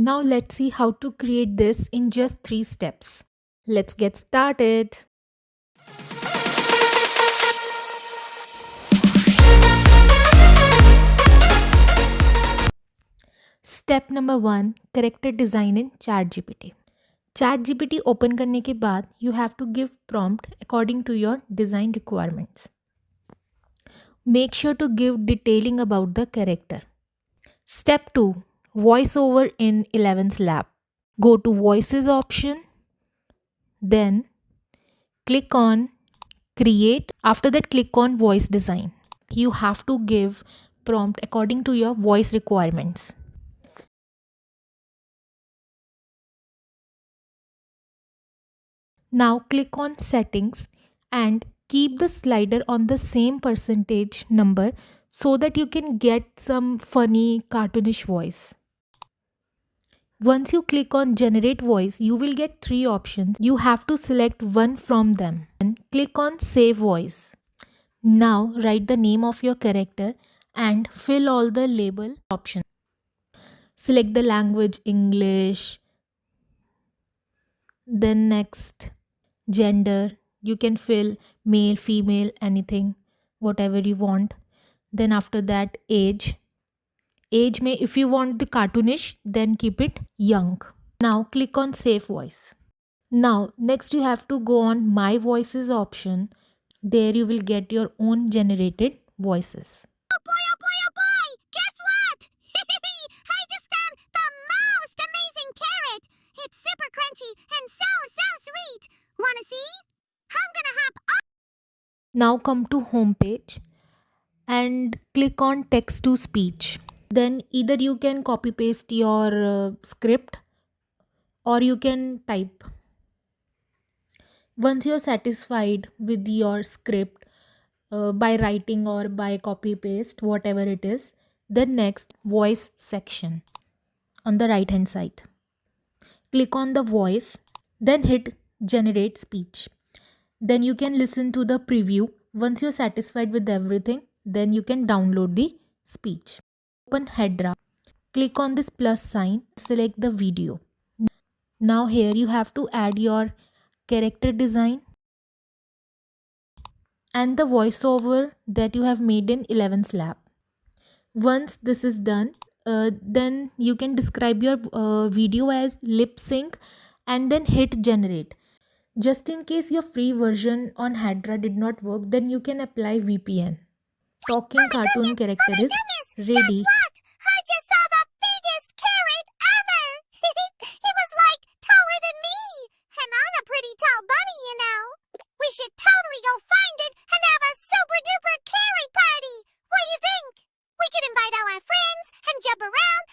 Now let's see how to create this in just 3 steps. Let's get started. Step number 1, character design in Chatgpt. Chatgpt open करने के बाद you have to give prompt according to your design requirements. Make sure to give detailing about the character. Step 2, Voiceover in Elevenlabs. Go to Voices option, then click on Create. After that, click on Voice Design. You have to give prompt according to your voice requirements. Now click on Settings and keep the slider on the same percentage number so that you can get some funny cartoonish voice. Once you click on Generate Voice, you will get 3 options. You have to select one from them and click on Save Voice. Now write the name of your character and fill all the label options. Select the language English. Then next, gender. You can fill male, female, anything, whatever you want. Then after that, age. Age may, if you want the cartoonish, then keep it young. Now click on Save Voice. Now next you have to go on My Voices option. There you will get your own generated voices. Oh boy, guess what? I just found the most amazing carrot. It's super crunchy and so sweet. Wanna see? I'm gonna hop on. Now come to home page and click on text to speech. Then either you can copy paste your script or you can type. Once you're satisfied with your script by writing or by copy paste, whatever it is, then next, voice section on the right hand side. Click on the voice, then hit generate speech. Then you can listen to the preview. Once you're satisfied with everything, then you can download the speech. Open Hedra. Click on this plus sign, select the video. Now here you have to add your character design and the voiceover that you have made in Elevenlabs. Once this is done, then you can describe your video as lip sync and then hit generate. Just in case your free version on Hedra did not work, then you can apply VPN. Talking cartoon character is ready. Guess what? I just saw the biggest carrot ever. It was like taller than me. And I'm a pretty tall bunny, you know. We should totally go find it and have a super duper carrot party. What do you think? We could invite all our friends and jump around